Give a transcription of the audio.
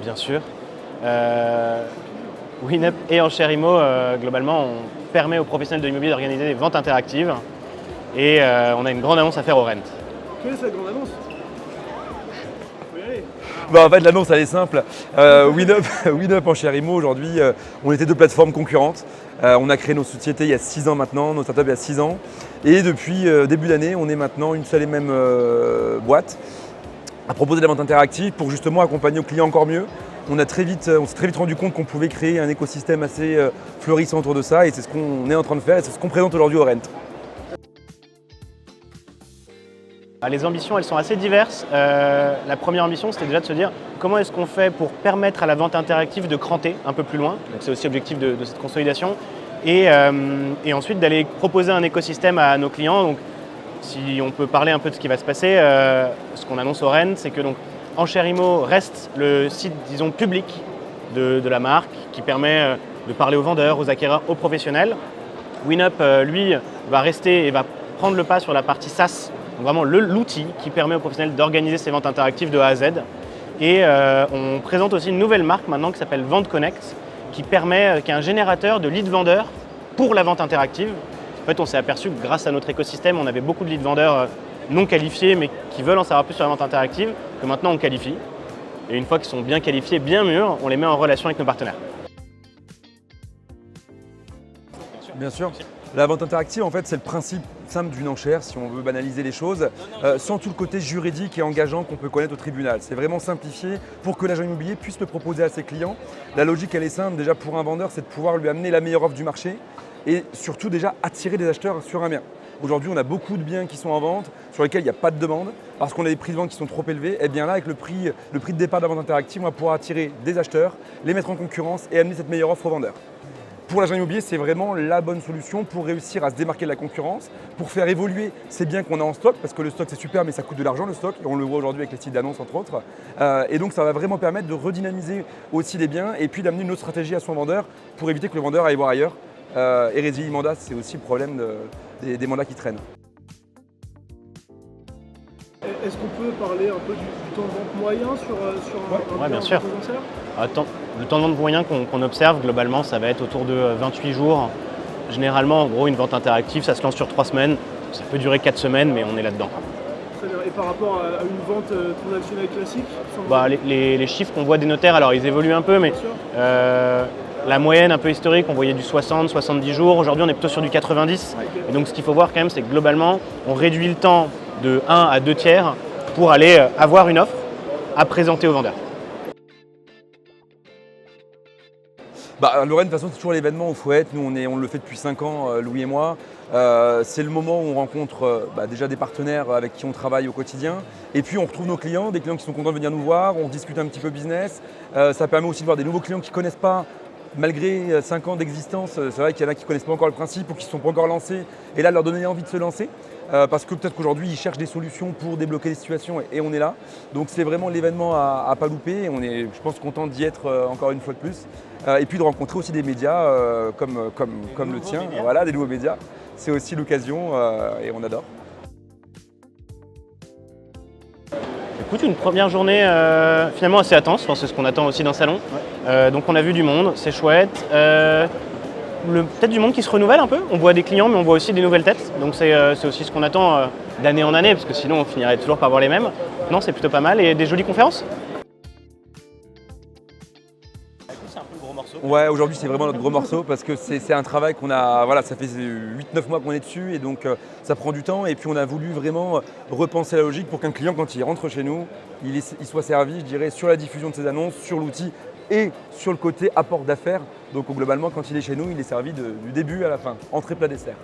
bien sûr. WinUp et Enchères Immo, globalement, on permet aux professionnels de l'immobilier d'organiser des ventes interactives et on a une grande annonce à faire au Rent. Quelle est cette grande annonce? Faut y aller. En fait, l'annonce, elle est simple. WinUp, Enchères Immo, aujourd'hui, on était deux plateformes concurrentes. On a créé nos sociétés il y a 6 ans maintenant, nos startups il y a 6 ans. Et depuis début d'année, on est maintenant une seule et même boîte à proposer de la vente interactive pour justement accompagner nos clients encore mieux. On s'est très vite rendu compte qu'on pouvait créer un écosystème assez florissant autour de ça et c'est ce qu'on est en train de faire et c'est ce qu'on présente aujourd'hui au Rent. Les ambitions, elles sont assez diverses. La première ambition, c'était déjà de se dire comment est-ce qu'on fait pour permettre à la vente interactive de cranter un peu plus loin. Donc c'est aussi l'objectif de cette consolidation. Et ensuite d'aller proposer un écosystème à nos clients. Donc, si on peut parler un peu de ce qui va se passer, ce qu'on annonce au Rent, c'est que donc, Enchères Immo reste le site, disons, public de la marque qui permet de parler aux vendeurs, aux acquéreurs, aux professionnels. WinUp, lui, va rester et va prendre le pas sur la partie SaaS, donc vraiment l'outil qui permet aux professionnels d'organiser ces ventes interactives de A à Z. Et on présente aussi une nouvelle marque maintenant qui s'appelle Vente Connect, qui est un générateur de leads vendeurs pour la vente interactive. En fait, on s'est aperçu que grâce à notre écosystème, on avait beaucoup de leads vendeurs non qualifiés, mais qui veulent en savoir plus sur la vente interactive, que maintenant on qualifie. Et une fois qu'ils sont bien qualifiés, bien mûrs, on les met en relation avec nos partenaires. Bien sûr. La vente interactive, en fait, c'est le principe simple d'une enchère, si on veut banaliser les choses, sans tout le côté juridique et engageant qu'on peut connaître au tribunal. C'est vraiment simplifié pour que l'agent immobilier puisse le proposer à ses clients. La logique, elle est simple. Déjà, pour un vendeur, c'est de pouvoir lui amener la meilleure offre du marché et surtout déjà attirer des acheteurs sur un bien. Aujourd'hui, on a beaucoup de biens qui sont en vente, sur lesquels il n'y a pas de demande, parce qu'on a des prix de vente qui sont trop élevés. Et bien là, avec le prix de départ de la vente interactive, on va pouvoir attirer des acheteurs, les mettre en concurrence et amener cette meilleure offre aux vendeurs. Pour l'agent immobilier, c'est vraiment la bonne solution pour réussir à se démarquer de la concurrence, pour faire évoluer ces biens qu'on a en stock, parce que le stock c'est super, mais ça coûte de l'argent le stock, et on le voit aujourd'hui avec les sites d'annonces entre autres. Et donc ça va vraiment permettre de redynamiser aussi les biens et puis d'amener une autre stratégie à son vendeur pour éviter que le vendeur aille voir ailleurs. Hérésie mandat, c'est aussi le problème des mandats qui traînent. Est-ce qu'on peut parler un peu du temps de vente moyen sur un Ouais, bien bien sûr. en concert? Le temps de vente moyen qu'on observe, globalement, ça va être autour de 28 jours. Généralement, en gros, une vente interactive, ça se lance sur 3 semaines. Ça peut durer 4 semaines, mais on est là-dedans. Très bien. Et par rapport à une vente transactionnelle classique sans- Les chiffres qu'on voit des notaires, alors ils évoluent un peu, mais Bien sûr. la moyenne un peu historique, on voyait du 60, 70 jours. Aujourd'hui, on est plutôt sur du 90. Et donc, ce qu'il faut voir quand même, c'est que globalement, on réduit le temps de 1 à 2 tiers pour aller avoir une offre à présenter aux vendeurs. Le Rent, de toute façon, c'est toujours l'événement où il faut être. Nous, on le fait depuis 5 ans, Louis et moi. C'est le moment où on rencontre déjà des partenaires avec qui on travaille au quotidien. Et puis, on retrouve nos clients, des clients qui sont contents de venir nous voir. On discute un petit peu business. Ça permet aussi de voir des nouveaux clients qui ne connaissent pas. Malgré 5 ans d'existence, c'est vrai qu'il y en a qui ne connaissent pas encore le principe ou qui ne sont pas encore lancés. Et là, leur donner envie de se lancer. Parce que peut-être qu'aujourd'hui, ils cherchent des solutions pour débloquer les situations et on est là. Donc c'est vraiment l'événement à pas louper. Et on est, je pense, content d'y être encore une fois de plus. Et puis de rencontrer aussi des médias comme le tien, voilà, des nouveaux médias. C'est aussi l'occasion et on adore. Écoute, une première journée finalement assez intense, enfin, c'est ce qu'on attend aussi d'un salon. Donc on a vu du monde, c'est chouette. Peut-être du monde qui se renouvelle un peu. On voit des clients, mais on voit aussi des nouvelles têtes. Donc c'est aussi ce qu'on attend d'année en année, parce que sinon on finirait toujours par voir les mêmes. Non, c'est plutôt pas mal. Et des jolies conférences. C'est un peu le gros morceau. Ouais, aujourd'hui c'est vraiment notre gros morceau parce que c'est un travail qu'on a, voilà, ça fait 8-9 mois qu'on est dessus et donc ça prend du temps et puis on a voulu vraiment repenser la logique pour qu'un client quand il rentre chez nous, il soit servi, je dirais, sur la diffusion de ses annonces, sur l'outil et sur le côté apport d'affaires. Donc globalement quand il est chez nous, il est servi du début à la fin, entrée plat dessert.